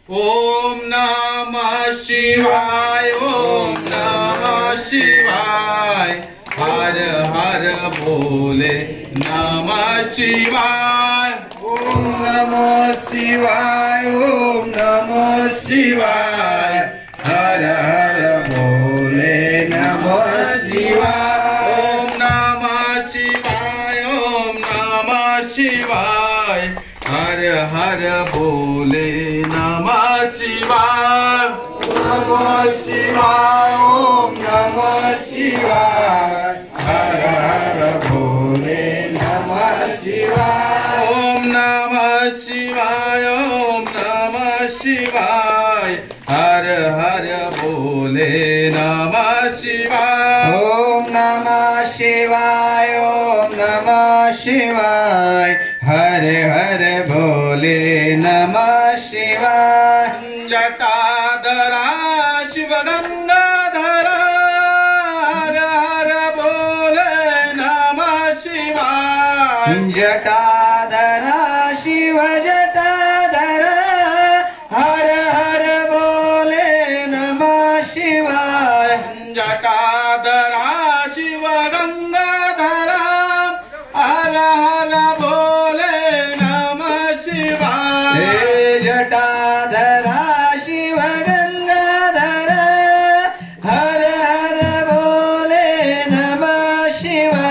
ओम नमः शिवाय, ओम नमः शिवाय, हर हर बोले नमः शिवाय। ओम नमः शिवाय, ओम नमः शिवाय, हर हर बोले नमः शिवाय। ओम नमः शिवाय, ओम नमः शिवाय, हर हर बोले नमः शिवाय। नमः शिवाय, ओम नमः शिवाय, हर हर बोले नमः शिवाय। ओम नमः शिवाय, ओम नमः शिवाय, हर हर बोले नमः शिवाय। ओम नमः शिवाय, ओम नमः शिवाय, हर हर बोले नमः शिवाय। जटाधरा शिव गंगाधरा, हर हर बोले नमः शिवाय। जटाधरा शिव जटाधरा, हर हर बोले नमः शिवाय। जटाधरा शिव गंगाधरा, हर हर बोले नमः शिवाय। हे जटाधरा शिव गंगाधरा, हर हर बोले नमः शिवाय।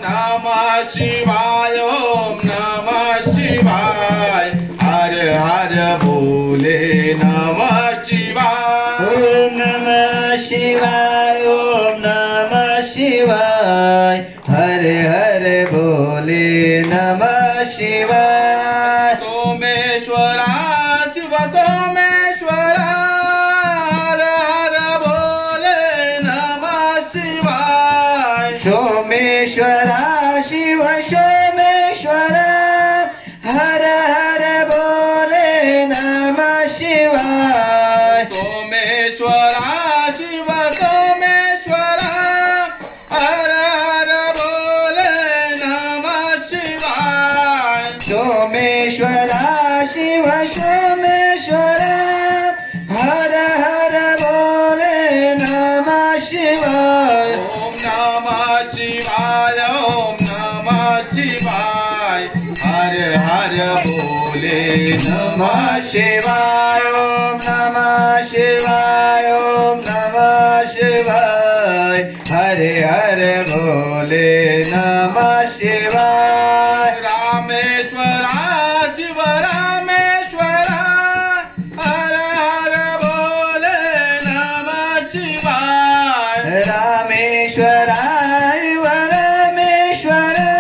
नमः शिवाय, ओम नमः शिवाय, हर हर बोले नमः शिवाय। ओम नमः शिवाय, ओम नमः शिवाय, हर हर बोले नमः शिवाय। सोमेश्वरा शिव सोमेश्वरा, हर हर बोले नमः शिवाय। सोमेश्वरा शिव सोमेश्वरा, हर हर बोले नमः शिवाय। सोमेश्वरा शिव सोमेश्वरा, हर हर बोले नमः शिवाय। सोमेश्वरा शिव सोमेश्वरा, हर हर बोले नमः शिवाय। ओम नमः शिवाय, ओम नमः शिवाय, हर हर बोले नमः शिवाय, ओम नमः शिवाय, ओम नमः शिवाय, हर हर बोले नमः शिवाय। रामेश्वरा शिव रामेश्वरा, हर हर बोले नमः शिवाय। रामेश्वरा शिव रामेश्वरा,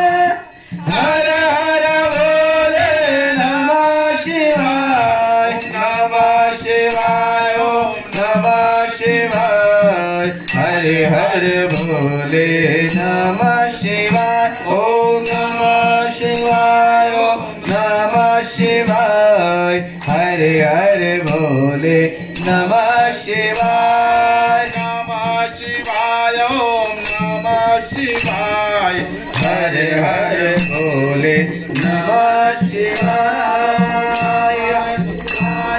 हर हर बोले नमः शिवाय। नमः शिवाय, ओम नमः शिवाय, हर हर बोले नमः शिवाय। ओम नमः शिवाय, ओम नमः शिवाय, हर हर बोले नमः शिवाय। नमः शिवाय, ओम नमः शिवाय, हर हर बोले नमः शिवाय।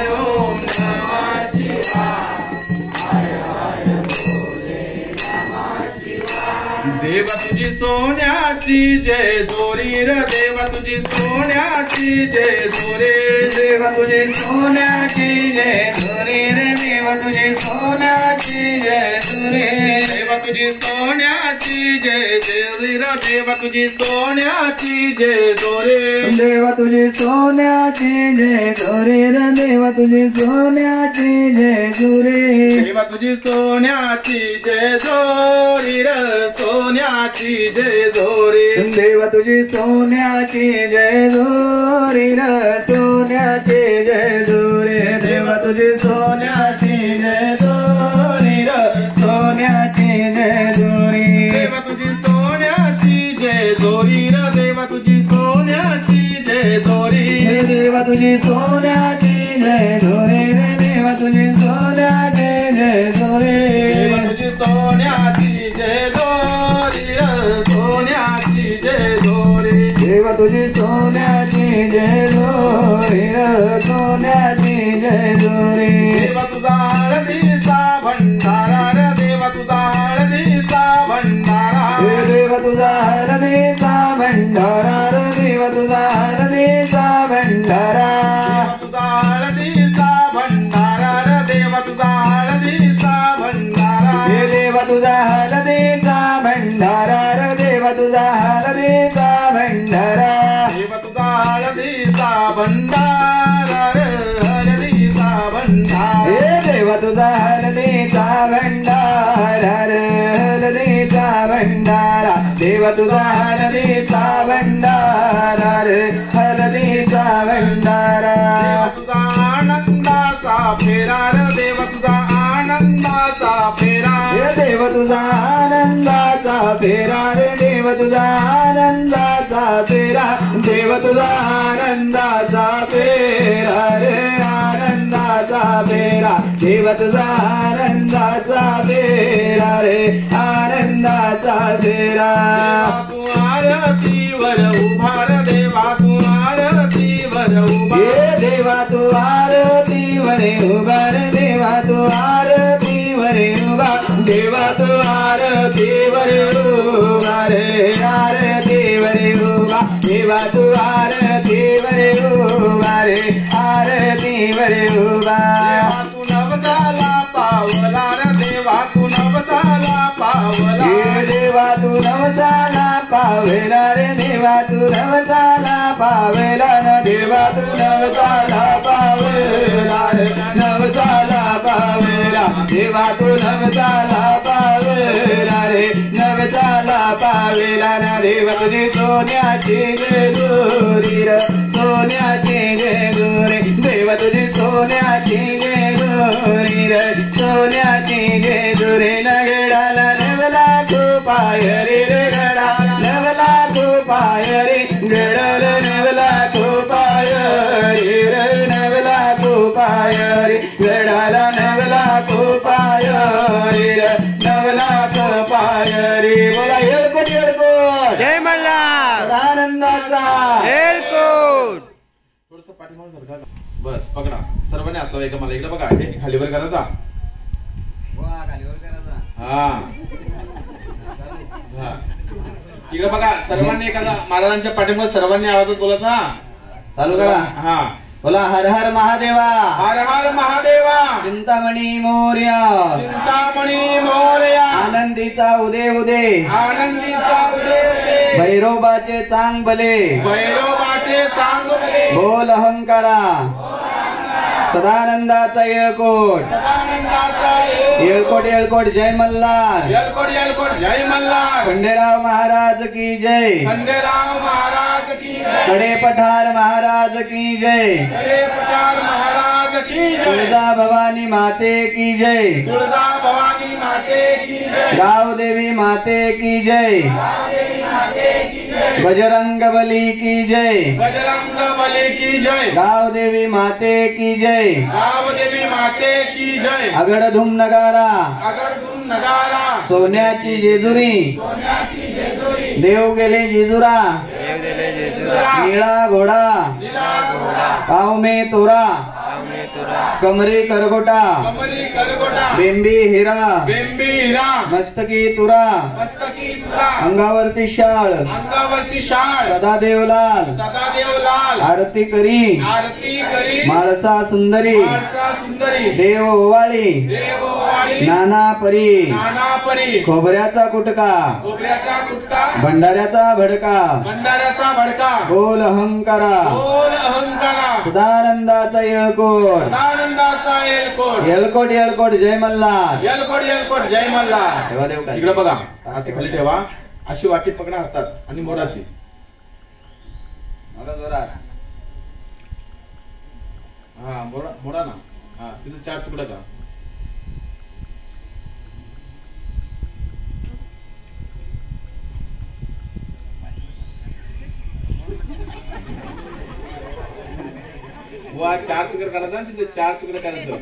ओम नमः देव तुझी सोन्याची जय जोरी र, देव तुझी सोन्याची जय जोरी। देव तुझी सोन्याची जय जोरी रे, देव तुझी सोन्याची जय जोरी। देव तुझी सोन्याची जय जोरी र, देव तुझी सोन्याची जय जोरी। देव तुझी सोन्याची जय जोरी रे, देव तुझी सोन्याची जय जोरी। देव तुझी सोन्याची जय जोरी र, सोन्याची जय जोरी। देव तुझी सोन्याची जय जोरी र, सोन्याची जय जोरी। देव तुझी सोन्याची जय जोरी र, सोन्याची जय जोरी। देव तुझी सोन्याची जय जोरी र, देव तुझी सोन्याची जय जोरी। देव तुझी सोन्याची जय जोरी रे, देव तुझी सोन्याची जय जोरी। देव तुझी सोन्याची जय जोरी र, सोन्याची जय जोरी। देव तुझी सोन्याची जय जोरी र, सोन्याची जय हळदीचा भंडारा तुझा हळदीचा भंडारा रे देवा तुझा हळदीचा भंडारा हे देवा तुझा हळदीचा भंडारा रे देवा तुझा हळदीचा भंडारा देवा तुझा हळदीचा भंडारा रे हळदीचा भंडारा हे देवा तुझा हळदीचा भंडारा रे हळदीचा भंडारा देवा तुझा हळदीचा भंडारा रे हळदीचा भंडारा देवा तुझा आनंदाचा फेरा रे देवा तुझा आनंदाचा फेरा हे देव तुझा आनंदाचा फेरा रे देव तुझा आनंदाचा फेरा देव तुझा आनंदाचा फेरा रे आनंदाचा फेरा देव तुझा आनंदाचा फेरा रे आनंदाचा फेरा तू आरतीवर उभा रे देवा तू आरतीवर उभा हे देवा तू आरतीवर उभा रे देवा तू आरतीवर उभा देवा तू आरतीवर उभा रे आरतीवर उभा देवा तू आरतीवर उभा रे आरतीवर उभा तू नवसाला पावला रे देवा तू नवसाला पावला हे देवा तू नवसाला पावेला रे देवा तू नवसाला पावेला न देवा तू नवसाला पावेला रे नवसाला पावेला देवा तू नवसाला पावेला रे नवसाला पावेला न देवा तुझी सोन्याची जेजुरी रे सोन्याची जेजुरी देवा तुझी सोन्याची जेजुरी रे सोन्याची जेजुरी न गेडाला नवला पायरी रे गडा नवला पायरी गडल नवला पायरी रे नवला पायरी गडाला नवला पायरी रे नवला पायरी बोला येळकोट येळकोट जय मल्हार आनंदाचा येळकोट. थोडस पाठीमागून सरका बस पकडा सर्वांनी आता एका मला इकडे बघा हे खालीवर करायचा हा हा इकडे बघा सर्वांनी एखादा महाराजांच्या पाठीमागे सर्वांनी आवाजात बोलायचा चालू करा हा बोला हर हर महादेवा हर हर महादेवा चिंतामणी मोर्या चिंतामणी मोरया आनंदीचा उदे उदे आनंदीचा उदय भैरोबाचे चांग बले भैरवाचे चांगले बोल अहंकारा सदानंदाचा येळकोट सदानंदाचा येळकोट येळकोट जय मल्हार येलकोट येलकोट जय मल्हार खंडेराव महाराज की जय खंडेराव महाराज की जय कडे पठार महाराज की जय हरे प्रचार महाराज की जय तुळजा भवानी माते की जय दुर्गा भवानी माते की जय गाव देवी माते की जय बजरंग बली की जय बजरंग बली की जय गाव देवी माते की जय गाव देवी माते की जय अगडधुम नगारा अगडधूम नगारा सोन्याची जेजुरी देव गेले जेजुरा निळा घोडा पाव मे तोरा कमरे करगोटा कमरी करगोटा बेंबी हिरा बेंबी हिरा मस्तकी तुरा मस्तकी तुरा अंगावरती शाळ अंगावरती शाळ सदा देवलाल सदादेव लाल आरती करी आरती करी माळसा सुंदरी माळसा सुंदरी देव ओवाळी देववाळी नाना परी नाना परी खोबऱ्याचा कुटका खोबऱ्याचा कुटका भंडाऱ्याचा भडका भंडाऱ्याचा भडका बोल अहंकारा बोल अहंकारा सदानंदाचा येळकोट सदानंदाचा येलकोट येळकोट येळकोट जय मल्हार येलकोट येलकोट जय मल्हार ठेवा देव काय इकडे बघा हाती खाली ठेवा अशी वाटी पकडा हातात आणि मोडाची जोरात हा मोडा मोडा ना हा तिथे 4 तुकडा का वा 4 तुकडे काढायचा आणि तिथे 4 तुकडे करायचं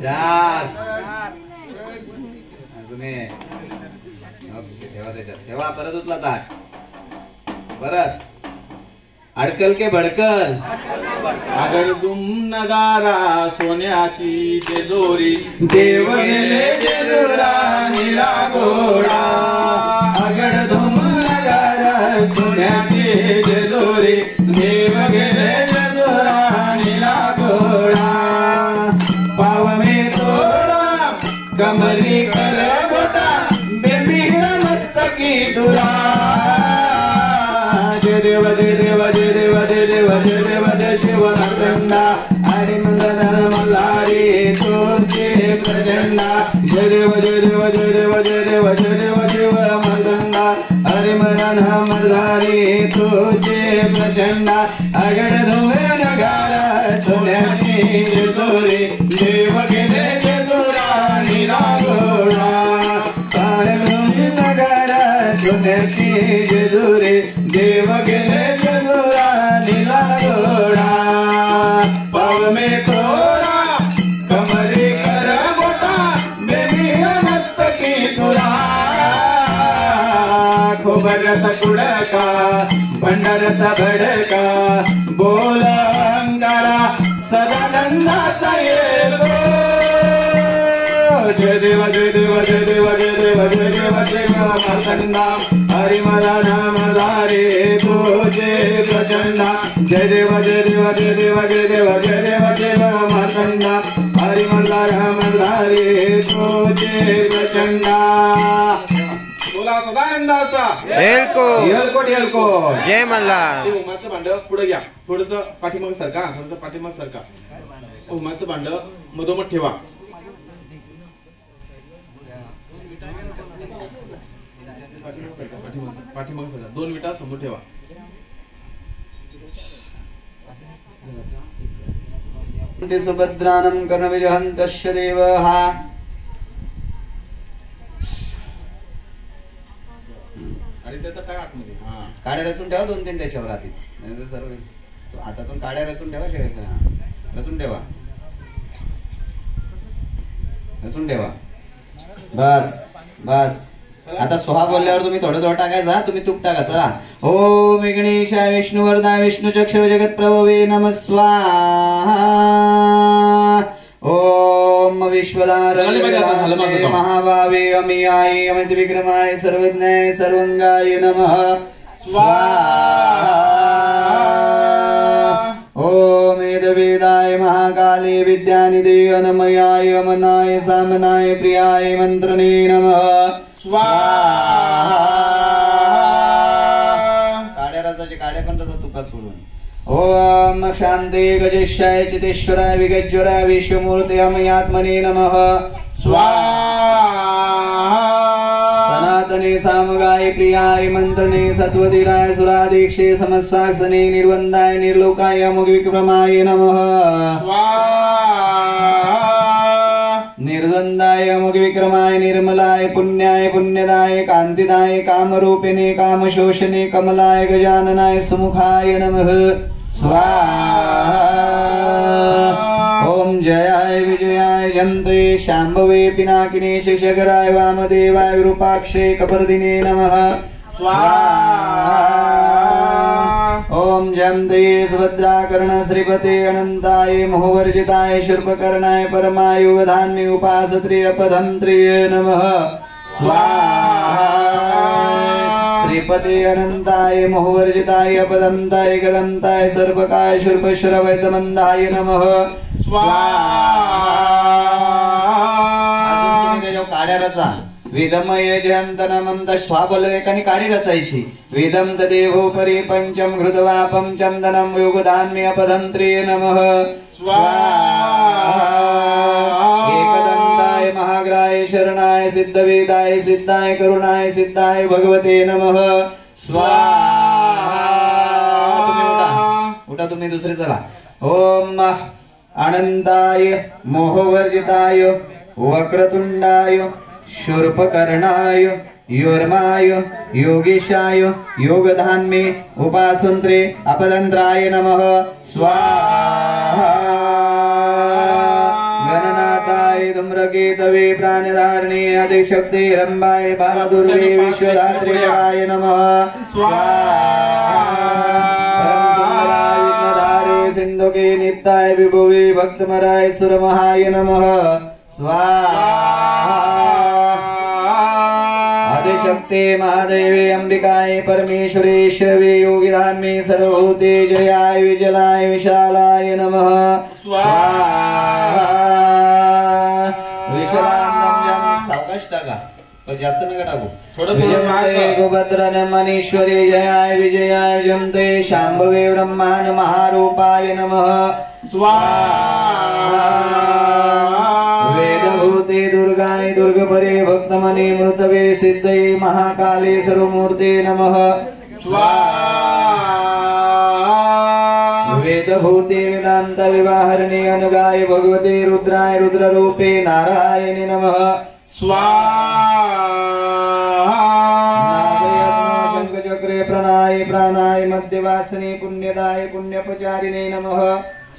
चार अजून एक. ओके, ठेवा त्याच्यात ठेवा परत उचला ताट परत अडकल के भडकल आगडदुम नगारा सोन्याची जेजोरी देव गेले जेजुरा निळा घोडा आगडधुम नगर सोन्याची जेजुरी देव गेले जेजुरा निळा घोडा पाव में तोडा कमरी कर गोटा बेबीर मस्तकी दुरा जय देव जय देव जय देव जय देव जय देव जय शिव नरकंडा हरि मंगल मल्हारी तुझे प्रचंडा जय देव जय देव जय देव जय देव जय देव शिव मरकंडा हरि मंगल मल्हारी तुझे प्रचंडा अगड धुमे नगार सोन्याची जेजुरी देव गेले जेजुरा निळा घोडा नगर सोन्याची जेजुरी देव गेले जेजुरा निळा घोडा पाव में तोडा कमरी कर गोटा बेबी मस्तकी तुरा खोबऱ्याचा कुडका भंडाऱ्याचा भडका बोल अंगारा सदानंदाचा येतो जय देव जय देव जय देव जय देव जय देव शिव मर्कंडा हरि नाम धारे तुझे प्रचंडा जय देव जय देव जय देव जय देव जय देव शिव मर्कंडा हरि नाम धारे तुझे प्रचंडा बोला सदानंदाचा येळकोट येळकोट जय मल्हार. ते उमाचं भांड पुढे घ्या थोडस पाठीमाग सरका थोडस पाठीमाग सरका उमाचं भांड मधोमध ठेवा पाठीमाग सरका 2 विटा समोर ठेवा ते सुभद्रानं कर्णविजहन्तस्य देवः आणि त्याचा टाक आतमध्ये हा काड्या रचून ठेवा 2-3 त्याच्यावर आधीच नाहीतर सर्व हातातून काड्या रचून ठेवा रचून ठेवा रचून ठेवा बस बस आता सोहा बोलल्यावर तुम्ही थोडं थोडं टाकायचा तुम्ही तूप टाका चला ओम विघ्नेशाय विष्णुवर्धाय विष्णुचक्षु जगत्प्रभवे नमः स्वाहा ओम विश्वधारणे महाभावे अमियाय अमित विक्रमाय सर्वज्ञाय सर्वंगाय नमः स्वाहा ओम वेदवेदाय महाकाले विद्यानिधे अनमयाय अमनाय सामनाय प्रियाय मंत्रणे नमः स्वाहा काड्या रसाचे काड्या पण तसं तुपात सोडून ओम शांते गजेशाय चितेश्वराय विगज्वराय विश्वमूर्ते अमयात्मने नमः स्वाहा सनातने सामगाय प्रियाय मंत्रणे सत्वधीराय सुरादीक्षे समस्सासने निर्वंदाय निर्लोकाय अमुग विक्रमाय नमः स्वाहा निर्द्वंदाय अमुग विक्रमाय निर्मलाय पुण्याय पुण्यदाय कांतिदाय कामरूपिणे कामशोषणे कमलाय गजाननाय सुमुखाय नमः स्वाहा ओम जयाय विजयाय जंते शांभवे पिनाकिने शशगराय वामदेवाय विरूपाक्षे कपर्दिने नमः स्वाहा ओम जंते सुभद्राकर्ण श्रीपते अनंताय मोहवर्जिताय शूर्पकर्णाय परमायुगधान्य उपासत्रिय पदंत्रिय नमः स्वाहा श्रीपते अनंताय मोहवर्जिताय पदंताय गदंताय सर्पकाय शूर्पश्रवैतमंदाय नमः स्वाहा काड्या रचा वेदमय जयंतनमंत स्वाबलवेकानी काडी रचायची वेदम तदेवोपरि पंचम घृतवापम चंदनम योगदान्य पदंत्रिय नमः स्वाहा एकदंताय महाग्राय शरणाय सिद्धवेदाय सिद्धाय करुणाय सिद्धाय भगवते नमः स्वाहा उठा तुम्ही दुसरे चला ओम अनंताय मोहवर्जिताय वक्रतुंडाय शूर्पकर्णाय योर्माय योगेशाय योगधान्मे उपासंत्रे अपदंत्राय नमः स्वाहा गणनाथाय धूम्रकेतवे प्राणधारणे आदिशक्ति रंबाय बालदुर्गे विश्वधात्रेयाय नमः स्वाहा सिंधुके नित्याय विभुवे भक्तमराय सुरमहाय नमः स्वाहा आदिशक्ति महादेवी अंबिकाय परमेश्वरेश्वरी योगिधान्मे सर्वभूते जयाय विजलाय विशालाय नमः स्वाहा विशालानंदं सावकाश टाका तो जास्त नका टाकू थोडं गोभद्रन मनीश्वरी जयाय विजयाय जमते शांभवे ब्रह्माण महारूपाय नमः स्वाहा वेदभूते दुर्गाय दुर्गपरे भक्तमने मृतवे सिद्धये महाकाले सर्वमूर्ते नमः स्वाहा वेदभूते वेदांत विवाहरणे अनुगाय भगवते रुद्राय रुद्ररूपे नारायणे नमः स्वाहा शंखचक्रे प्रणाय प्राणाय मध्यवासिनी पुण्यदाय पुण्यपचारिणे नमः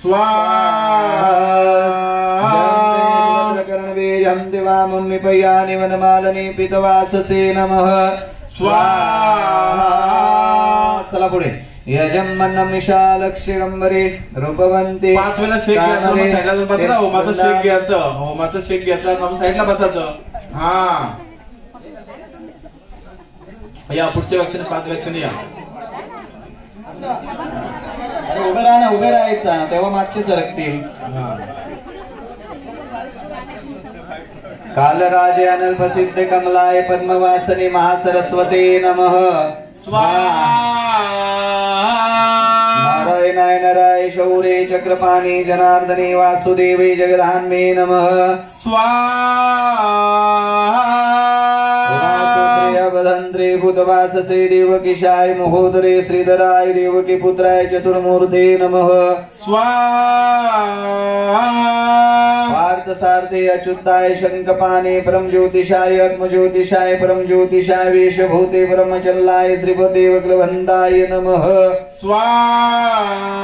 स्वाहा कर्णवे जंते वामुन्मि पयानि वनमालने पितवाससे नमः स्वाहा चला पुढे यजमन्नं निशालक्ष्यगंबरे रूपवंते 5 वेळा शेक घ्यायचा साईडला जाऊन बसा होमाचं शेक घ्यायचं होमाचं शेक घ्यायचं आपण साईडला बसायचं हा या पुढच्या व्यक्तीने 5 व्यक्तीने या उभे राहा ना उभे राहायचा तेव्हा मागचे सरकतील कालराजे अनल्पसिद्ध कमलाय पद्मवासने महासरस्वते नमः स्वाहा नारायणाय नराय शौरे चक्रपाणी जनार्दने वासुदेवे जगदान्मे नमः स्वाहा वदंत्रे भूतवाससे देवकीशाय महोदरे श्रीधराय देवकी पुत्राय चतुर्मूर्ते नमः स्वाहा पार्थ सारथे अच्युताय शंखपाणे परम ज्योतिषाय आत्मज्योतिषाय परम ज्योतिषाय वेशभूते ब्रह्मचल्लाय श्रीपते वक्लवंताय नमः स्वाहा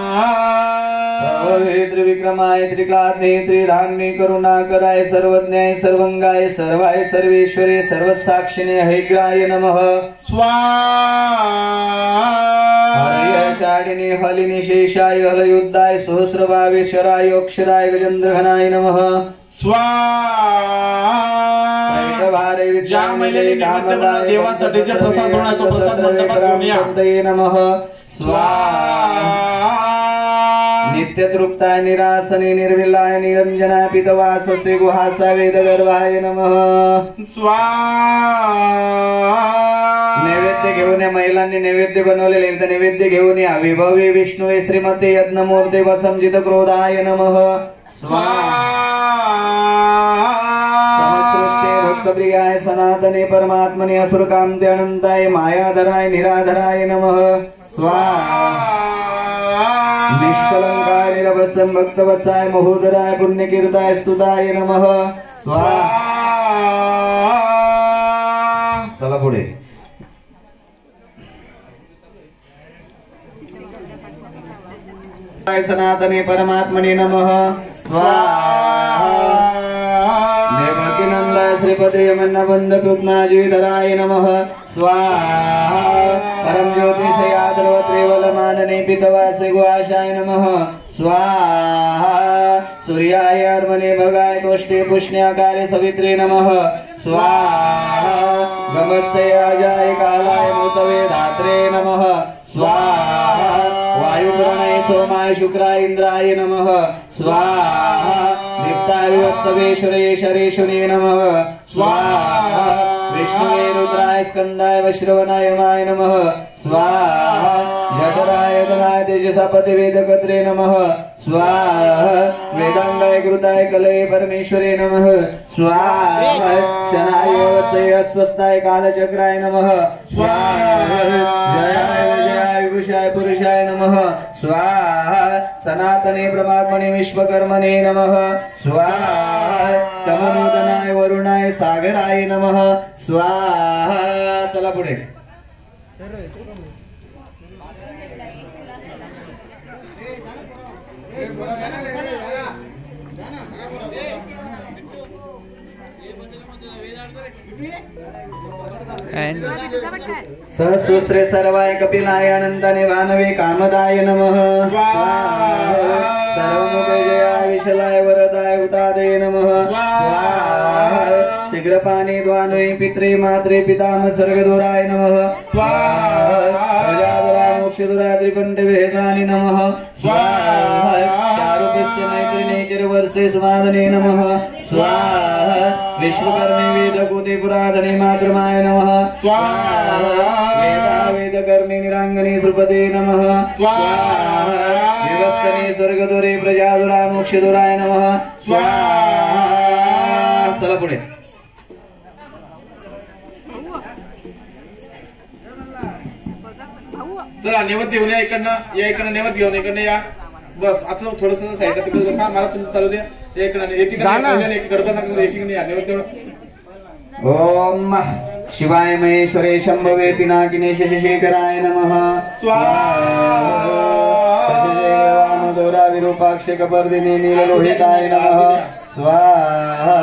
त्रिविक्रमाय त्रिकाग्ने त्रिधान्ये करुणाकराय सर्वज्ञाय सर्वंगाय सर्वाय सर्वेश्वरे सर्वसाक्षिणे हैग्राय नमः स्वाहा हरिषाडिने हलिने शेषाय हलयुद्धाय सहस्रभावेश्वराय अक्षराय गजेंद्रघनाय नमः स्वाहा भारे विद्यामले कामदाय देवासाठीचे प्रसाद बनवतो प्रसाद मंडपात घेऊन या नमः स्वाहा नित्य तृप्ताय निरासने निर्विलाय निरंजनाय पितवाससे गुहासा वेदगर्भाय नमः स्वाहा नैवेद्य घेऊन या महिलांनी नैवेद्य बनवलेले नैवेद्य घेऊन या विभवे विष्णुवे श्रीमते यज्ञमूर्ते वसंजित क्रोधाय नमः स्वाहा भक्तप्रियाय सनातने परमात्मने असुरकांते अनंताय मायाधराय निराधराय नमः स्वाहा निष्कलंकाय निरवसं भक्तवसाय महोदराय पुण्यकीर्ताय स्तुताय नमः स्वाहा चला पुढे सनातने परमात्मने नमः स्वाहा देवकीनंदाय श्रीपते यमन्नबंध पुत्नाजीधराय नमः स्वाहा परम ज्योतिषयाद्रवत्रेवलमानने पितवासे गुहाशाय नमः स्वाहा सूर्याय अर्मणे भगाय तोष्टे पुष्ण्याकारे सवित्रे नमः स्वाहा गमस्ते अजाय कालाय मृतवे धात्रे नमः स्वाहा वायुप्रणय सोमाय शुक्राय इंद्राय नमः स्वाहा दीप्ताय विवस्तवेश्वरे शरेशुने नमः स्वाहा विष्णुवे रुद्राय स्कंदाय वश्रवणाय माय नमः स्वाहा जठराय धनाय तेजसापति वेदकत्रे नमः स्वाहा वेदांगाय कृताय कलये परमेश्वरे नमः स्वाहा शनाय अवस्थे अस्वस्थाय कालचक्राय नमः स्वाहा जयाय विजयाय विभूषाय पुरुषाय नमः स्वाहा सनातने परमात्मने विश्वकर्मणे नमः स्वाहा तमनूतनाय वरुणाय सागराय नमः स्वाहा चला पुढे सहस्रे सर्वाय कपिलाय अनंताने भानवे कामदाय नमः सर्वमुखजयाय विशलाय वरदाय उतादे नमः शीघ्रपाणी द्वान्वे पित्रे मात्रे पितामह स्वर्गदूराय नमः प्रजादुराय मोक्षदुराय त्रिकण्ठवेदानि नमः चारुपस्य मैत्रिणे चिरवर्षे सुमादने नमः विश्वकर्मे वेदकूते पुरातने मातृमाय नमः वेदकर्मे निरांगने श्रुपते नमः विवस्तने स्वर्गदुरे प्रजादुराय मोक्षदुराय नमः चला पुढे चला नैवेद्य घेऊन या इकडनं नैवेद्य घेऊन इकडनं या बस आता थोडंसं साईडला तिकडे बसा मला तुम्ही चालू द्या एक गडबड नका एकीकडे या नैवेद्य ओम शिवाय महेश्वरे शंभवे पिनाकिने शशिशेखराय नमः स्वाहा विरूपाक्ष कपर्दिने नीललोहिताय नमः स्वाहा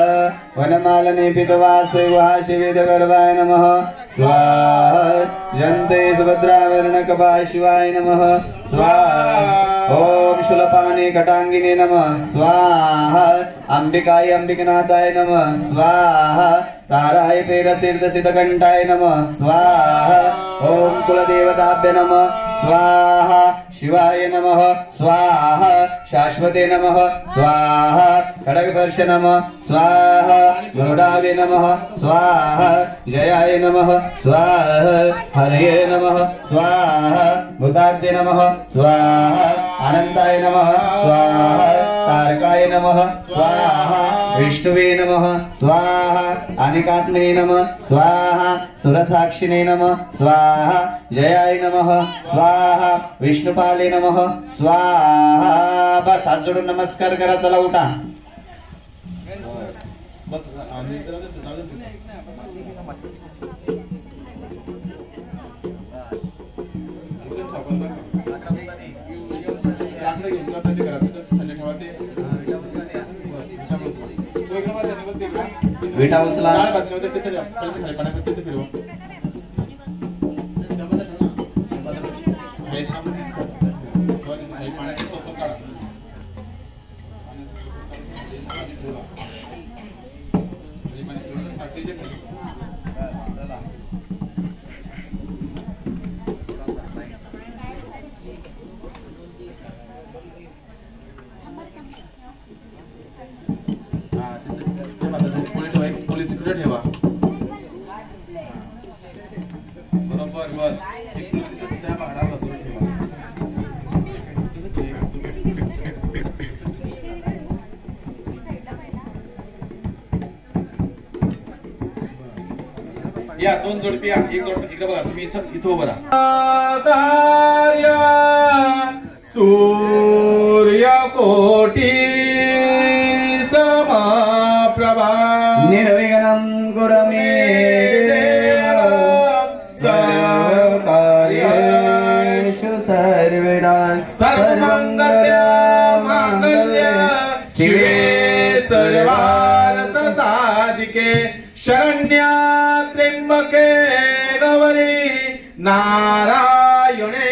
वनमालने पितवासे वहाशे वेदगर्भाय नमः स्वाहा जन्ते सुभद्रावर्ण शिवाय नमः स्वाहा ओम शूलपाने कटांगिने नमः स्वाहा अंबिकाय अंबिकनाथाय नमः स्वाहा ताराय तेरसिद्धसिद्धकण्ठाय नमः स्वाहा ओम कुलदेवताभ्य नमः स्वाहा शिवाय नमः स्वाहा शाश्वते नमः स्वाहा खड्गवर्ष नमः स्वाहा गरुडाय नमः स्वाहा जयाय नमः स्वाहा हरये नमः स्वाहा भूताद्य नमः स्वाहा अनंताय नमः स्वाहा तारकाय नमः स्वाहा विष्णुवे नमः स्वाहा अनिकात्मने नमः स्वाहा सुरसाक्षिणे नमः स्वाहा जयाय नमः स्वाहा विष्णुपाले नमः स्वाहा बस हात जोडून नमस्कार करा चला उठा विटा उचला या दोन जोडपी या एक जोड इकडे बघा तुम्ही इथं उभं राहा सूर्य कोटी समप्रभा निर्विघ्नं कुरु मे देव सर्वकार्येषु सर्वदा सर्वमंगल्य शिवे सर्वार्थ साधिके शरण्या त्र्यंबके गौरी नारायणे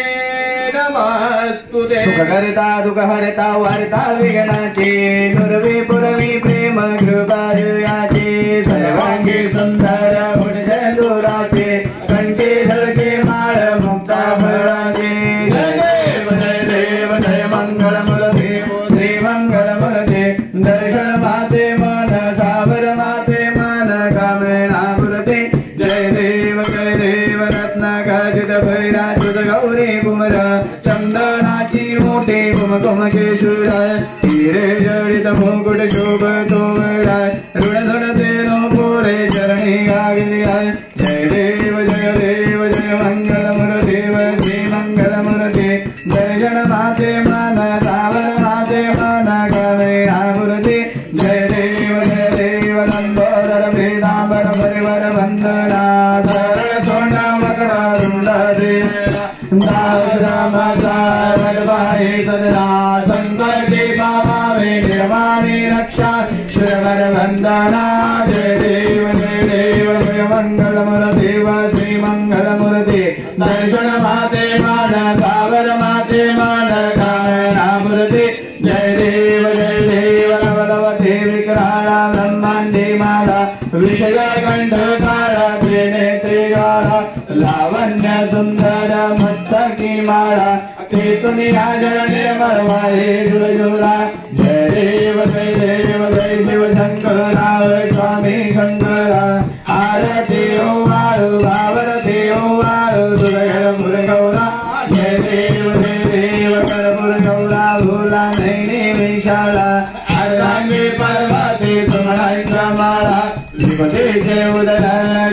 नमस्तुते सुखकर्ता दुःखहर्ता वार्ता विघ्नाचे नुर्वे पुरवी प्रेम कृपायाचे सर्वांगी सुंदर पुढचंदुराचे कंठे झळके माळ मुक्ता फळाचे जय देव जय मंगळ मूर्ती श्री मंगळ मूर्ती दर्शन माते मन सावर माते मन कामना पुरते जय देव रत्नाकाजित भैराजुत गौरी कुमर चंदनाची मोठे कुमकुमकेशुर हिरे जडित मुकुट शोभ तोमराय ऋण धडते नो पोरे चरणी गागली जय देव जय मंगल मूर्देव श्री मंगल मूर्ती दर्शन माते मन सावर माते मन कामना मूर्ती जय देव नंदोदर पीतांबर परिवर वंदना सरळ सोना मकड़ा रुंडा देवना दास रामाचारवाहे सदना संकटे बाबा वे निर्वाणी रक्षा श्रवण वंदना जय देव कंठ काळा त्रिनेत्री गाळा लावण्य सुंदर मस्तकी माळा तेतून आजरणे मळवाहे जुळजुळा जय देव जय देव जय शिव शंकरा स्वामी शंकरा आरती ओवाळू आरती ओवाळू दुर्गड मुरगौरा जय देव करपुर गौरा भोला नैनी विशाळा अर्धांगी पर्वती सुमणांचा माळा विपतीचे उदर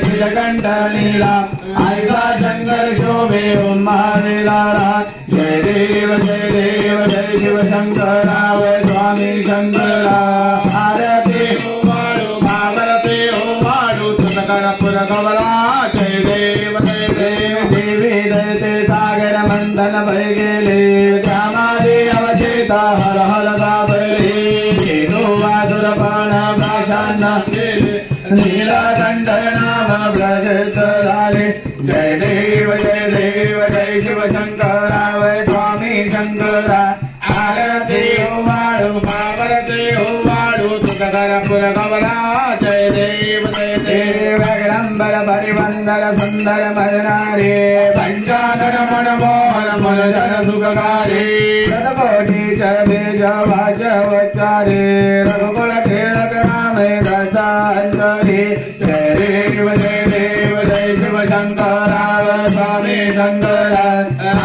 शिलकंठ नीला आईचा शंकर शोभे उम्मादिलारा जय देव जय शिव शंकरा स्वामी शंकरा आरती ओवाळू आरती ओवाळू तुझकरपुर गौरा जय देव देवी दैते सागर मंथन भय गेले त्यामादी अवचेता हर हर साबळे वासुरपाण भाषांना नीलकंठ नाम प्रसिद्ध झाले जय देव जय शिव शंकरा स्वामी शंकरा आरती ओवाळू आरती ओवाळू तुझकरपुर गौरा जय देव गंबर परिवंदर सुंदर मरनारे पंचानन मनमोहन मन जन सुखकारी शतकोटी बीज वाचवचारे रघुकुल खेळक रामे दशांतरी जय देव जय शिव शंकरा स्वामी शंकरा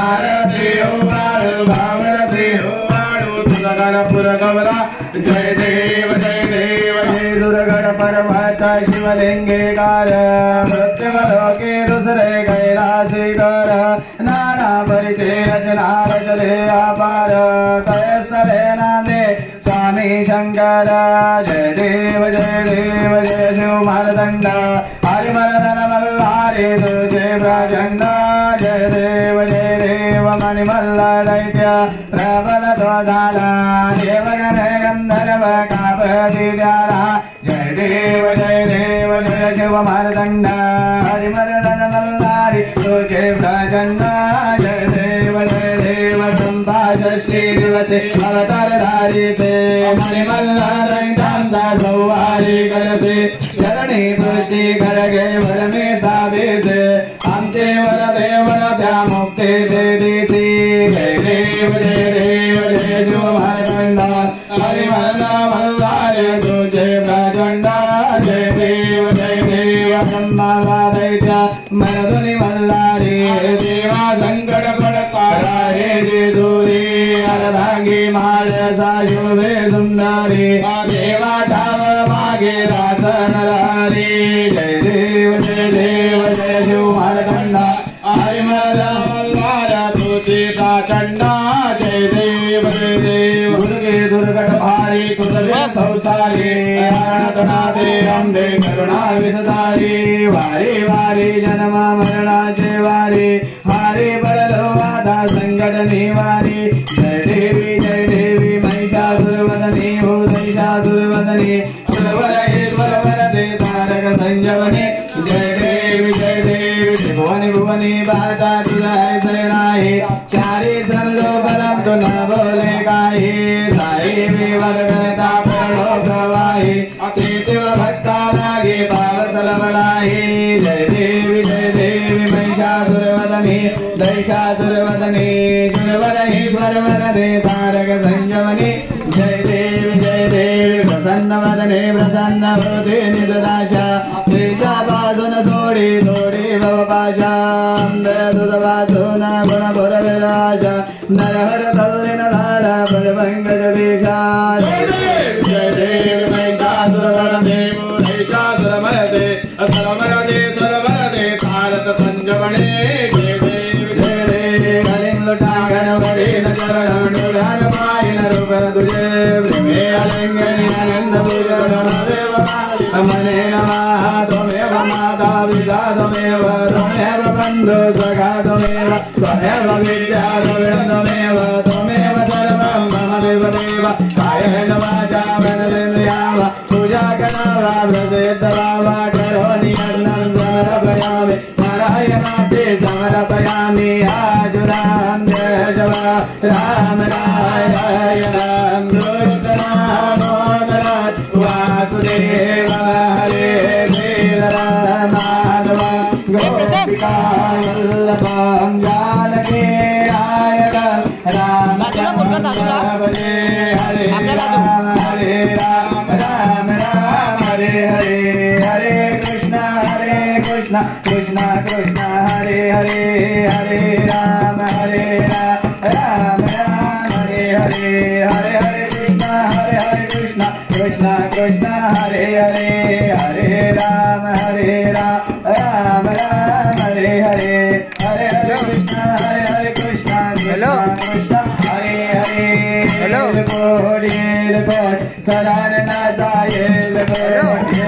आरती ओवाळू आरती ओवाळू तुझकरपुर गौरा जय देव दुर्गड पर्वत शिवलिंगेकार मृत्युलोके दुसरे कैलासी कर नाना परिचे रचना रचले अपार तयस्थले नांदे स्वामी शंकर जय देव जय शिव मारदंड हरिमर्दन मल्हारी तुझे प्रचंड जय देव मणिमल्ल दैत्य प्रबल ध्वजाला देवगण गंधर्व कापति द्याला जय देव जय शिव मारदंड हरिमर्दन मल्हारी तुझे प्रचंड जय देव संभाषष्ठी दिवसे अवतार धारिते मणिमल्ल दैत्यांचा संहारी करते शरणी पुष्टी खरगे वरमे स्थापिते आमचे वरदेव त्या मुक्ती दे देती जय देव जय शिव मारदंड हरिमर्दन मल्हारी तुझे प्रचंड जय देव ब्रह्मा दैत्य मरधुनी मल्हारी देवा संकट पडता राहे दूरी अर्धांगी माळ साशोभे सुंदरी देवा ठाव मागे रास नरहरी जय देव जय शिव मारदंड हरिमर्दन मल्हारी तुझे प्रचंड जय देव दुर्गे दुर्गट भारी तुझे संसारी हरणतनाथे अंबे करुणा विसतारी वारी वारी जन्म मरणाचे वारी हारी बळलो वादा संकट निवारी जय देवी महिषासुरवदनी भूतैषासुरवदनी सुरवरेश्वर वरदे तारक संजवनी जय देवी त्रिभुवनी भुवनी बाता तुझाय नाही चारी समजो परंतु न बोले काही साई विवर करता प्रणो प्रवाही अतिथिव भक्ता लागे भाव सलवलाही जय देवी महिषासुरवदनी दैषासुरवदनी सुरवरेश्वर वरदे तारक संजवनी जय देवी प्रसन्न वदने प्रसन्न भवते निददाशा देशा बाजून सोडी थोडी भवपाशा दुधवासुन गुणपुर विलाशा नरहर तल्लिन धारा बलभंग जदेशा जय देव महिषासुरवदने महिषासुरमरदे सुरवरदे तारक संजवने जय देवी कलिंग लुटांगन वरीन चरण डुलान पाइन रूपर तुझे प्रेमे अलिंगनि आनंद पूजन देव मने नमः त्वमेव माता पिता त्वमेव बन्धु सखा त्वमेव विद्या त्वमेव सर्वं मम देवदेव कायेन वाचा मनसेन्द्रिया वा पूजा करा प्रसिद्ध वा करोमि अन्नं समर्पयामि नारायणाते समर्पयामि आजुरां जय राम नारायणं कृष्ण दामोदर वासुदेव हरे देव वल्लभं जानकी नायकं रामचन्द्रं भजे हरे राम राम राम हरे हरे हरे कृष्ण कृष्ण कृष्ण हरे हरे हरे राम राम राम हरे हरे हरे हरे कृष्ण कृष्ण कृष्ण हरे हरे हरे राम राम राम हरे हरे हरे हरे कृष्ण कृष्ण कृष्ण हरे हरे कोडी सदानंदा येल कोडी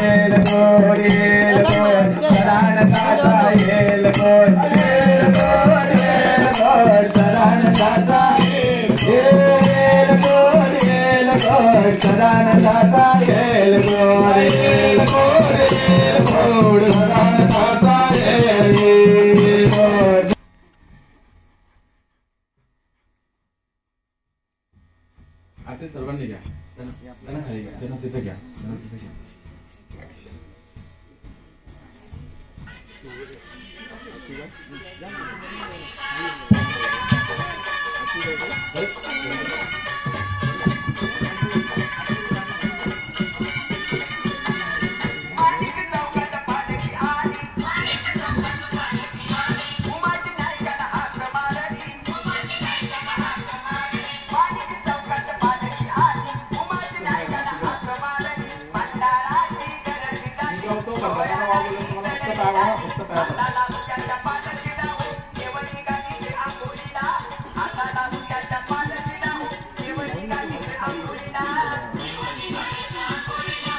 सदानंदा येल कोडी सदानंदा सदानंदा येल कोडी सदानंदा येल आता सर्वांनी घ्या त्यांना खाली घ्या त्यांना तिथे घ्या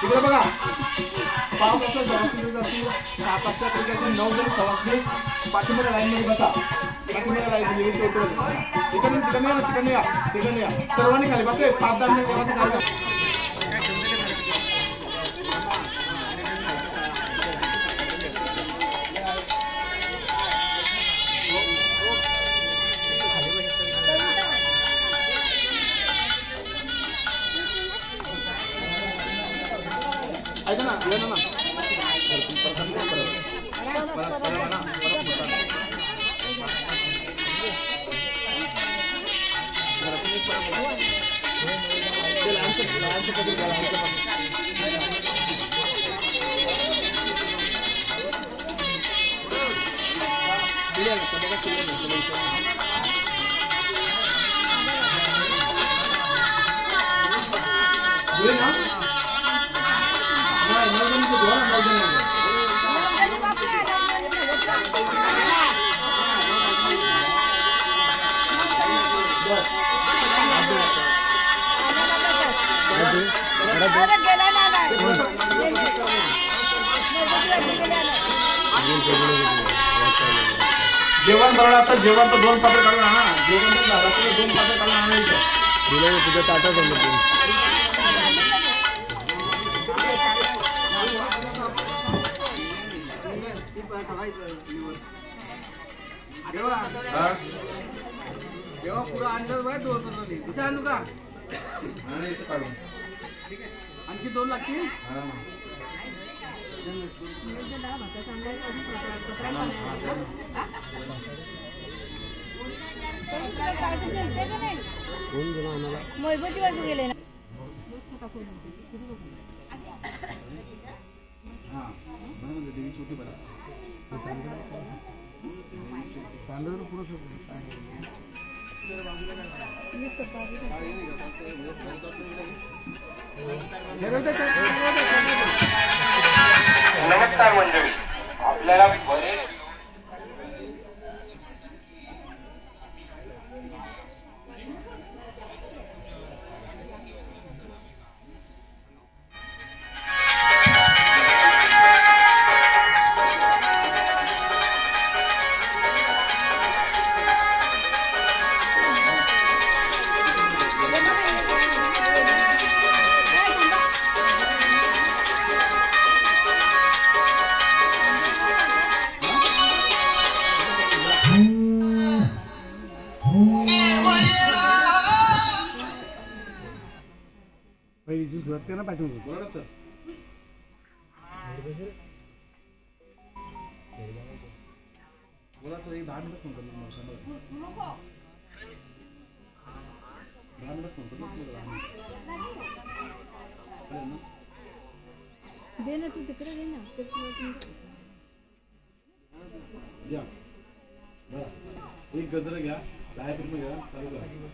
तिकडे बघा 5 वाजता सवासनी जातील 7 वाजता तरी 9 जण सवासनी पाठीमध्ये लाईन मध्ये बसा पाठीमध्ये लाईन तिकडे या सर्वांनी खाली बसा 5-10 मिनिट देवाचा कार्यक्रम ऐका ना येणं ना जेवण बनवलं असतं जेवण तर 2 पात्र काढून आणा जेवण तर झालं असतं 2 पात्र काढून आणायचं दिलं तुझं ताटा समजून जेव्हा पुढं आणलं बाय डोर बनवली कुठे आणू का आणि इथं काढून ठीक आहे आणखी 2 लागतील मोयबोची बाजू गेले ना नमस्कार मंडळी आपल्याला बरेच दे ना तू तिकडे दे ना घ्या एक गजर घ्या 10 रुपये घ्या चालू करा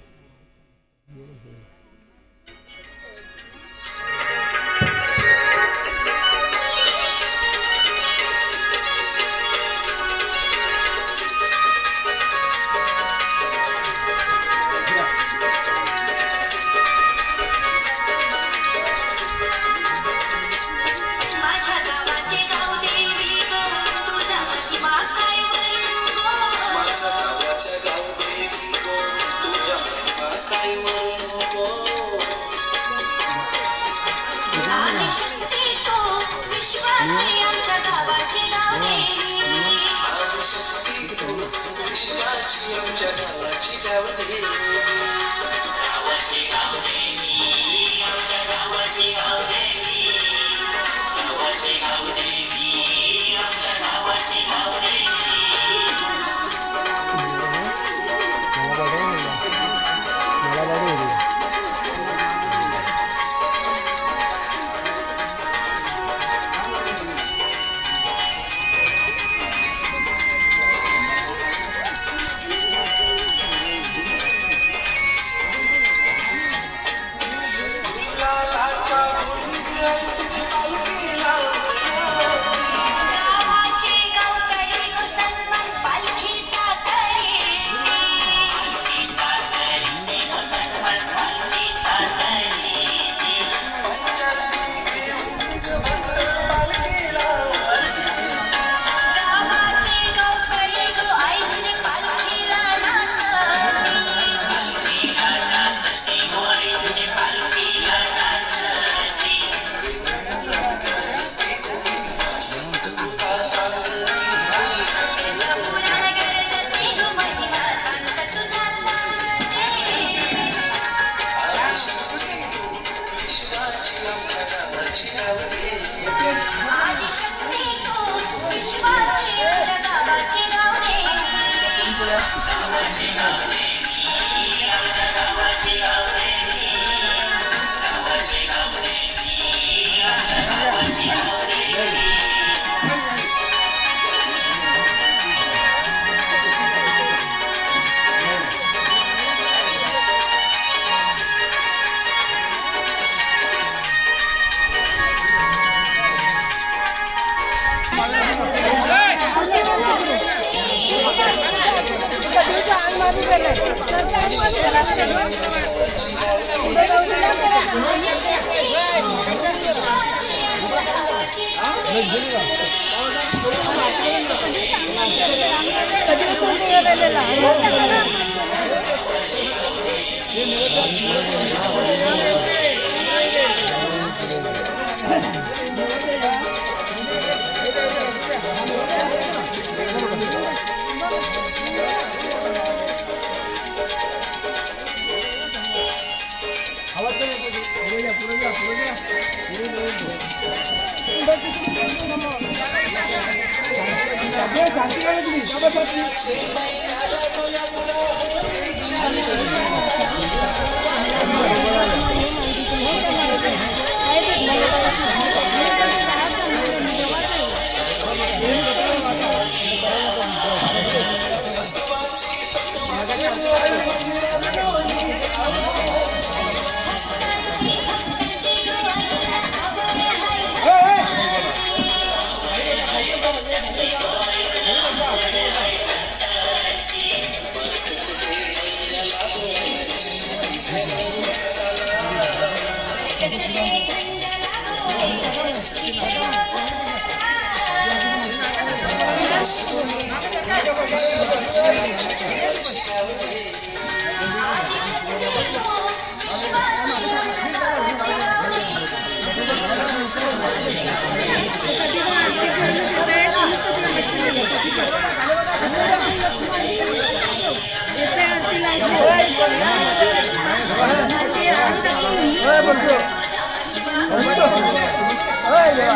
Oye,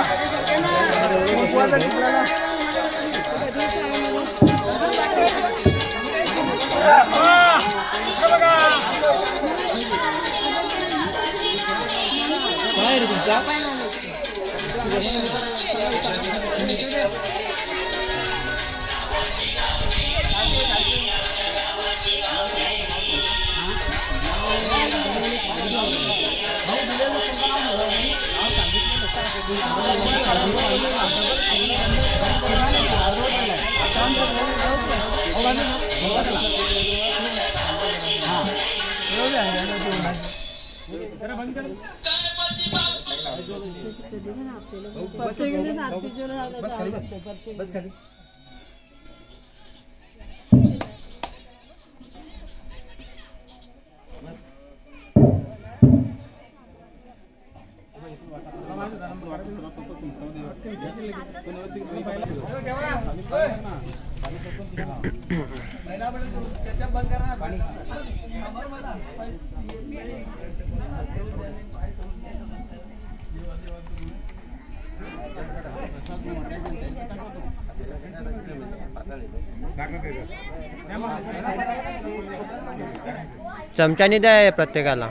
बस खाली चमच्यानी द्या प्रत्येकाला.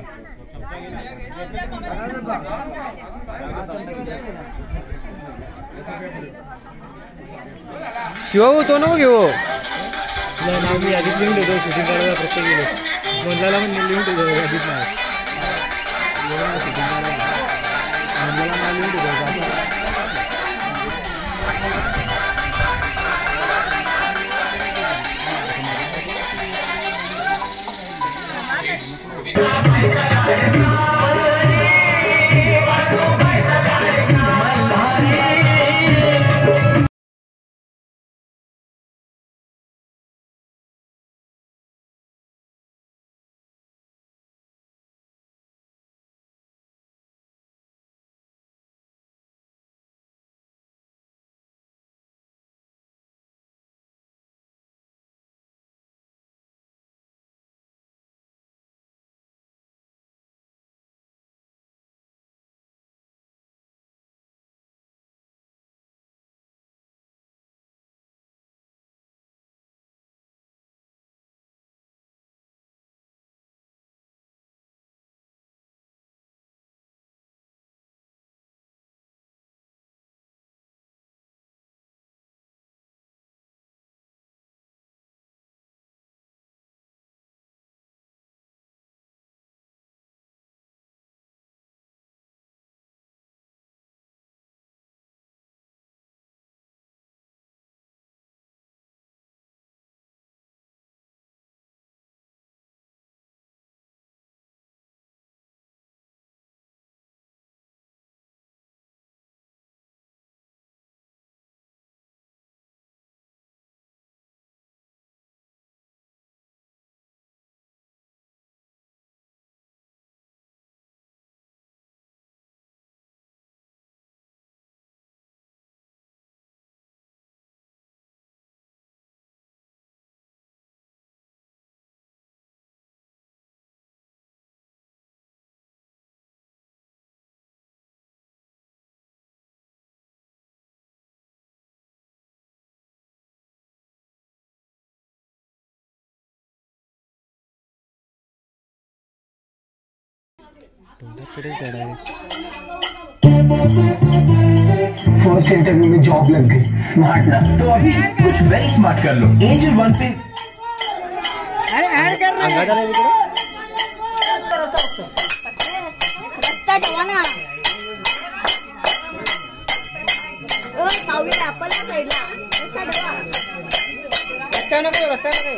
शिव तो नको घेऊ. मी आधीच लिहून ठेवतो शूटिंग करायला प्रत्येक मंडळाला पण लिहून ठेवतो आधीच नाही मंडळाला लिहून ठेवतो. फर्स्ट इंटरव्यू में जॉब लग गई, स्मार्ट ना, तो अभी कुछ वेरी स्मार्ट कर लो। एंजल वन पे रस्ता ठेवा ना. सावलीला आपल्या साईडला रस्ता ठेवा. रस्ता नको रस्ता नको.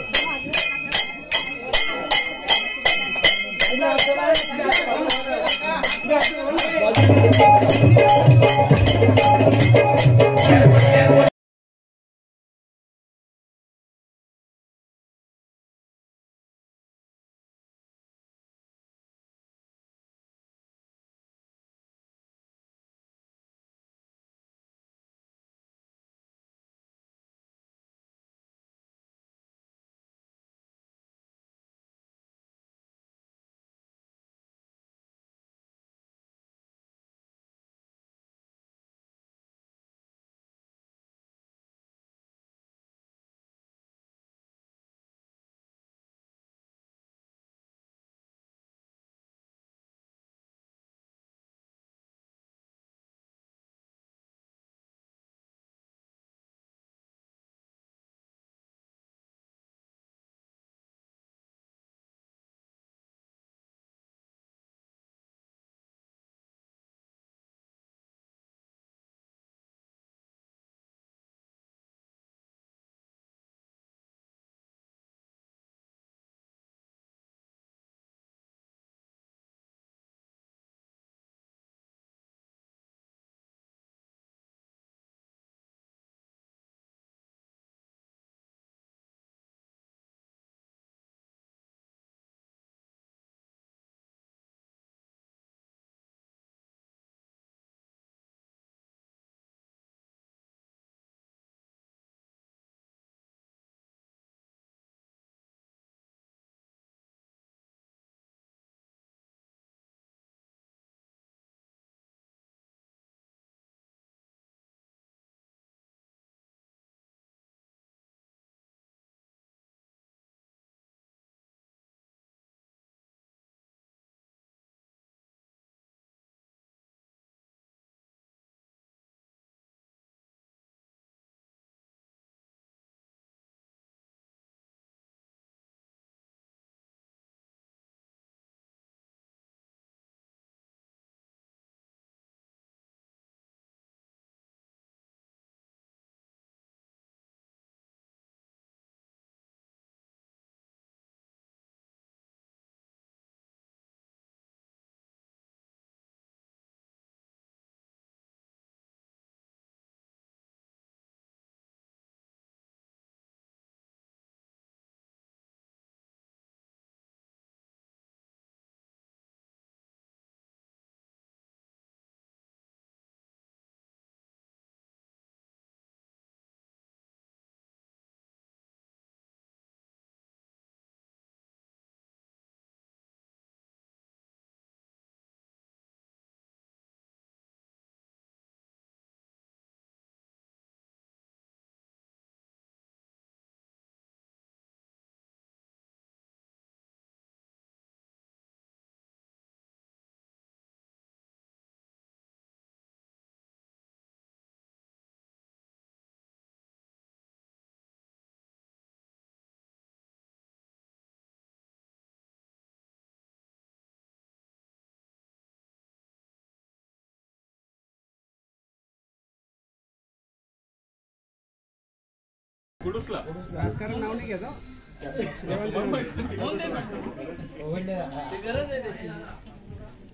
राजकारण नाव नाही घ्यायचं.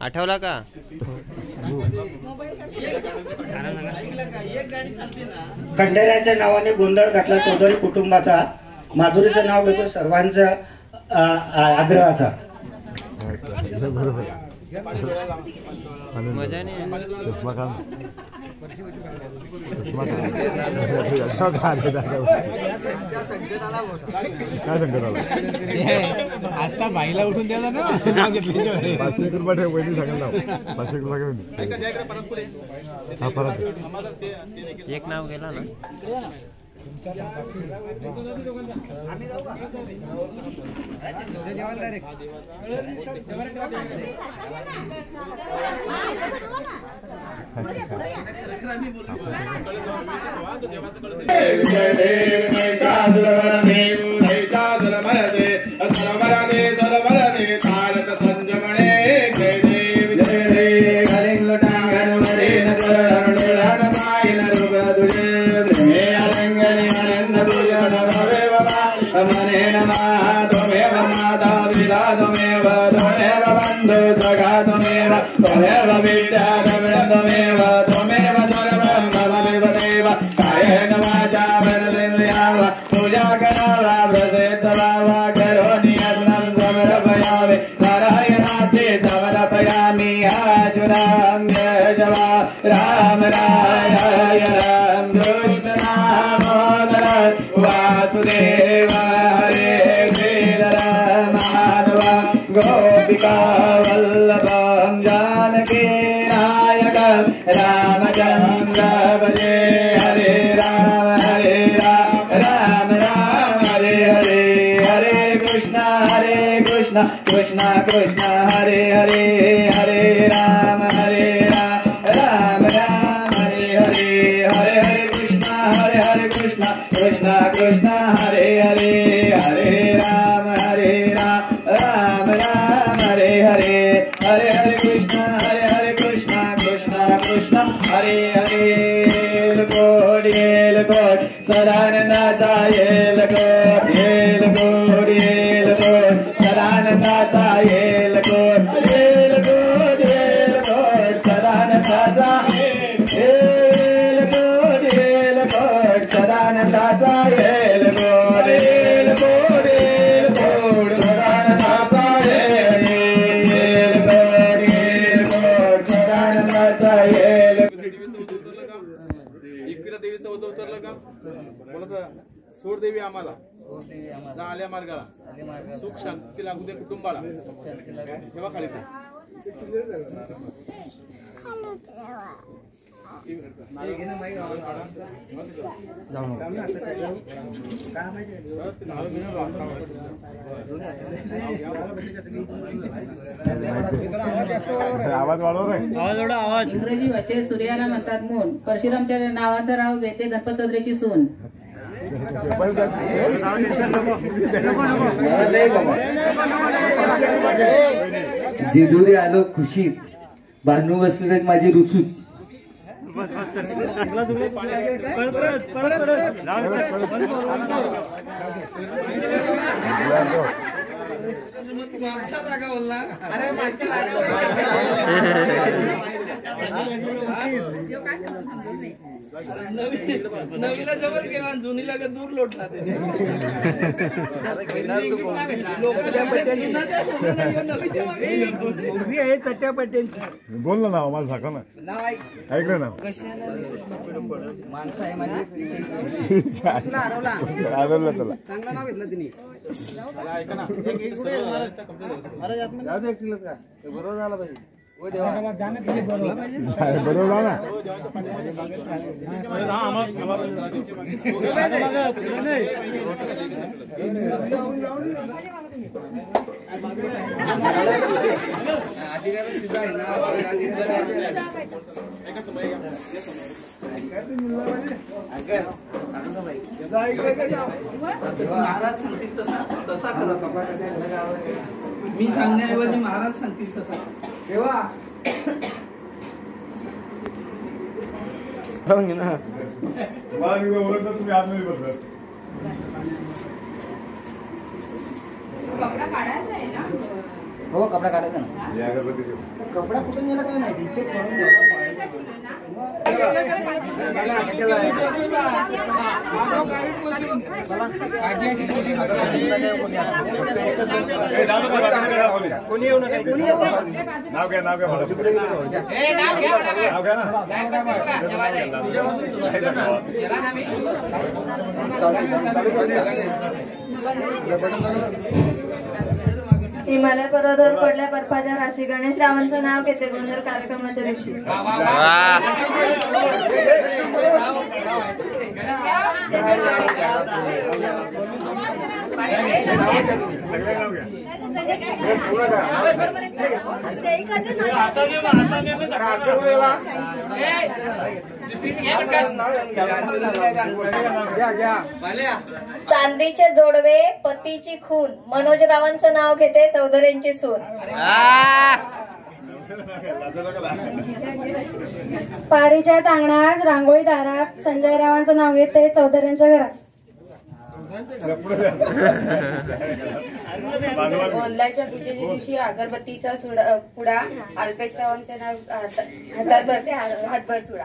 आठवला का? खंडेराच्या नावाने गोंधळ घातला चौधरी कुटुंबाचा. माधुरीचं नाव घेतो सर्वांचा आग्रहाचा. मजा नाही. आता बाईला उठून द्यायचा ना. नाव घेतल्याशिवाय 500 रुपये वहिनी सांगाल ना. 500 रुपये एक नाव गेला ना. पूजा करावा व्रत तवावा करोनी अन्नम समर्पयामि नारायणासे समर्पयामि आजुराम जवा राम राय राम कृष्ण दामोदर वासुदेव हरे श्रीधर माधव गोपिका वल्लभं जानकी नायक रामचंद्र भजे हरे राम राम राम हरे हरे हरे कृष्ण कृष्ण कृष्ण हरे हरे हरे राम राम राम हरे हरे हरे हरे कृष्ण कृष्ण कृष्ण हरे हरे हरे राम राम राम हरे हरे हरे हरे कृष्ण कृष्ण कृष्ण हरे हरे कोड सदानंदाचा येल कोड सदानंदाचा येल कोड सदानंदाचा येल कोड सदानंदाचा येल कोड सदानंदाचा येल कोड सदानंदाचा येल. एकविरा देवीचं ओझं उतरलं का? बोलायचं सोड देवी आम्हाला जा आल्या मार्गाला सुख शांती लागू दे कुटुंबाला. ठेवा खाली ते. आवाज वाढव रे. इंग्रजी भाषेत सूर्याला म्हणतात मून. परशुरामच्या नावाचा राव घेते गणपत चौधरीची सून. जेजुरी आलो खुशीत बांधून बसले माझी रुचूत. नवीला जवळ केला जुनीला दूर लोटला. बोल ना नाव मला सांगा ना. ऐक रे नाव माणसं आहे माझी. आदरला तुला चांगलं नाव घेतलं तिने. ऐका ना बरोबर झाला पाहिजे. बरोबर जा महाराज सांगतील तसा करत. मी सांगण्याऐवजी महाराज सांगतील तसा तेव्हा मला ओरडता तुम्ही आतमध्ये बसलात. कपडा काढायचा आहे ना? हो कपडा काढायचा ना. कपडा कुठून गेला काय माहिती ते करून द्या. कोणी येऊ नका. नाव घ्या ना. हिमालय पर्वतावर पडल्या बर्फाच्या राशी गणेश रावांचं नाव घेते गोंधळ कार्यक्रमाच्या दिवशी. चांदीचे जोडवे पतीची खून मनोज रावांचं नाव घेते चौधरींची सून. पारीच्या अंगणात रांगोळी दारात संजय रावांचं नाव घेते चौधरींच्या घरात. गोंधळाच्या पूजेच्या दिवशी अगरबत्तीचा पुडा अल्पेश रावांचे नाव हातात भरते हातभर चुडा.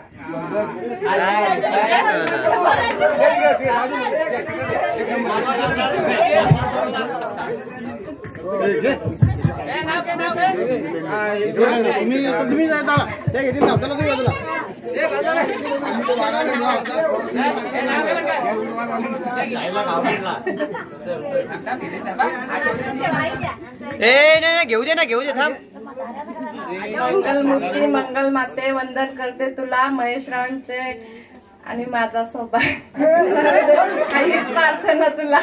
घेऊ दे थांब. मंगल मूर्ती मंगल माते वंदन करते तुला महेश रावांचे आणि माझा सौभाग्य काहीच प्रार्थना तुला.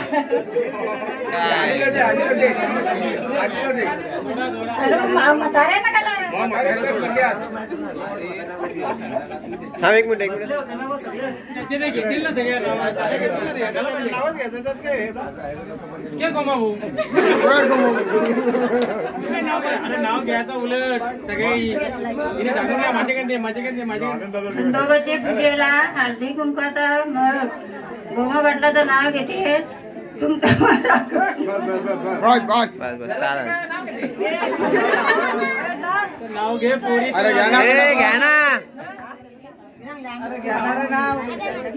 हा एक मिनिट घेतील ना सगळ्या नाव घ्यायचं उलट सगळे खंडोबाची पूजेला हळदी कुंकवाचा मग गोमा भटलाचं नाव घेते नाव घे पोरी. घ्या ना.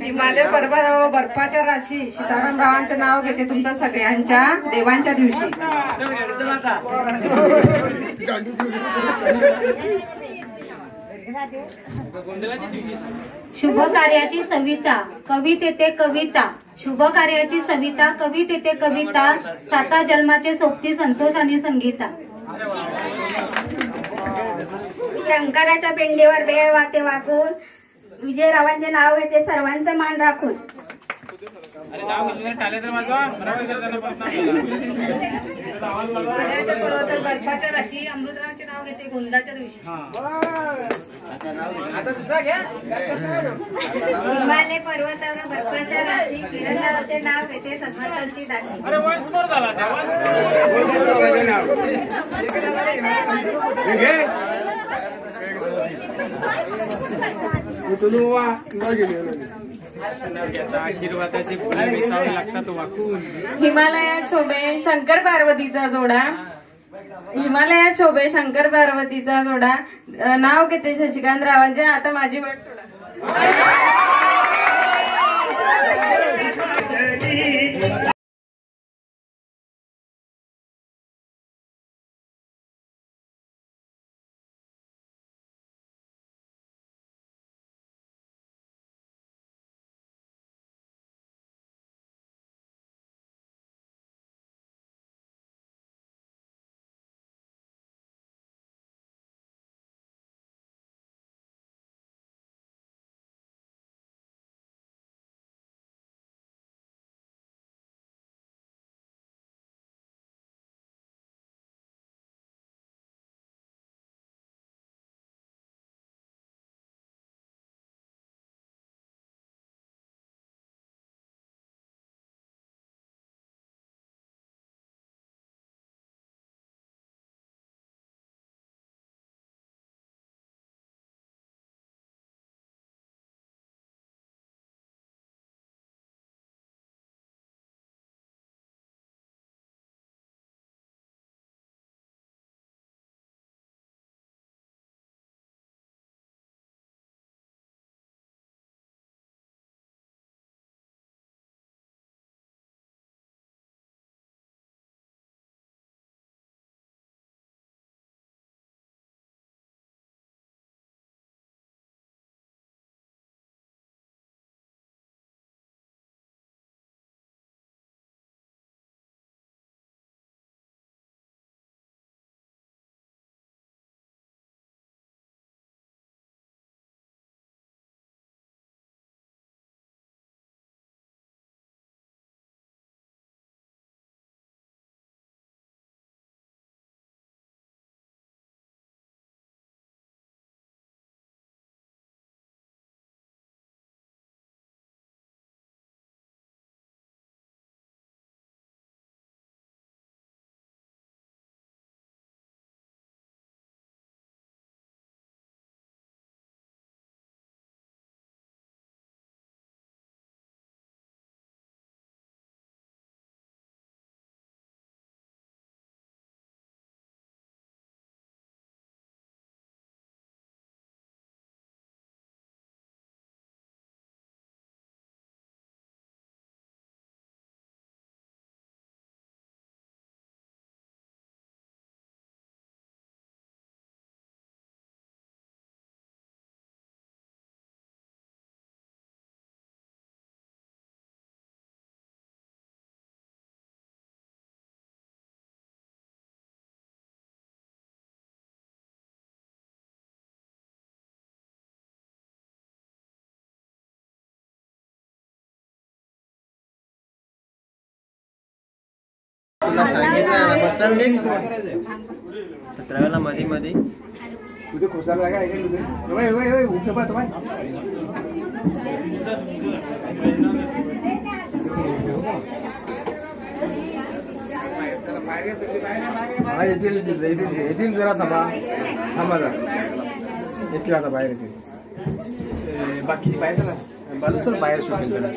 हिमालय पर्वतावर बर्फाच्या राशी सीताराम रावांचं नाव घेते तुमच्या सगळ्यांच्या देवांच्या दिवशी. शुभ कार्याची सविता कवित येते कविता. शुभ कार्याची सविता कवित येते कविता. साता जन्माचे सोबती संतोष आणि संगीता. शंकराच्या पिंडीवर बेळ वाते वाकून विजयरावांचे नाव घेते सर्वांचं मान राखून. बर्फाच्या राशी अमृतरावांचे नाव घेते गोंधळाच्या दिवशी. हिमालय पर्वतावर बर्फाच्या राशी किरणरावांचे नाव घेते सत्संगांची दाशी. आशीर्वादाचे फुले मिसावे लागतात वाकून. हिमालयात शोभे शंकर पार्वतीचा जोडा. हिमालयात शोभे शंकर पार्वतीचा जोडा. नाव घेते शशिकांत रावांचे. आता माझी वेळ सोडा. सांगितलं बच्चन लिंक मध्ये मध्ये तुझे खोसायला जागा आहे का तुझे उठे पाहतो बाय येतील जरा थांबा जरा येतील आता बाहेर येतील बाकीची बाहेर चला बालू चल बाहेर शोधेल त्याला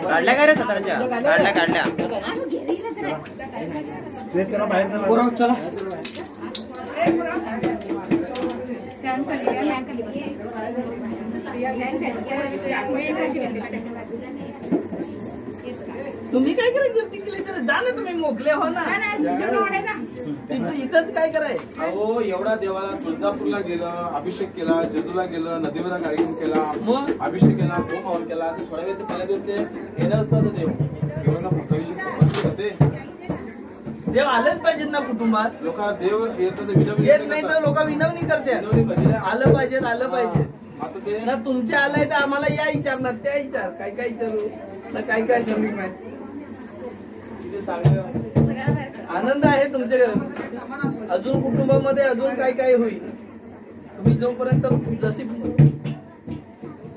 काढल्या काय रे 17च्या काढल्या चला बाहेर चला तुम्ही काय करा कीर्ती केली तर जा ना तुम्ही मोकले हो ना इथंच काय कराय अहो एवढा देवाला तुळजापूरला गेलं अभिषेक केला जेजूला गेलं नदीवर कार्यक्रम केला अभिषेक केला होम हवन केला थोड्या वेळ पहिल्या दिवस ते येणार असतात देव एवढा मोठा विषय होते देव आलंच पाहिजेत ना कुटुंबात लोक देव येत नाही तर लोक विनवणी करते आलं पाहिजे ना तुमचे आलंय तर आम्हाला या विचारणार त्या विचार काय काय विचारू ना काय काय श्रमिक माहिती आनंद आहे तुमच्या अजून कुटुंबामध्ये अजून काय काय होईल तुम्ही जोपर्यंत जशी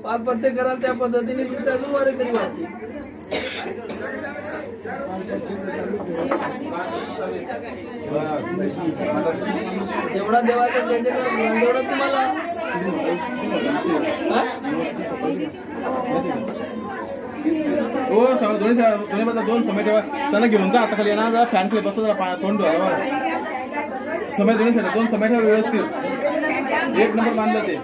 पार पत्ते कराल त्या पद्धतीने तुमच्या अजून वारेकरी वाचतील जेवढा देवाचा जय जयकार तेवढा तुम्हाला हो दोन्ही बाजूला दोन समय ठेवा त्यांना घेऊन जा आता खाली येणार जरा फॅन खाली बसतो जरा तोंड धुवा समय दोन्ही साठी दोन समय ठेवा व्यवस्थित एक नंबर बांधलं ते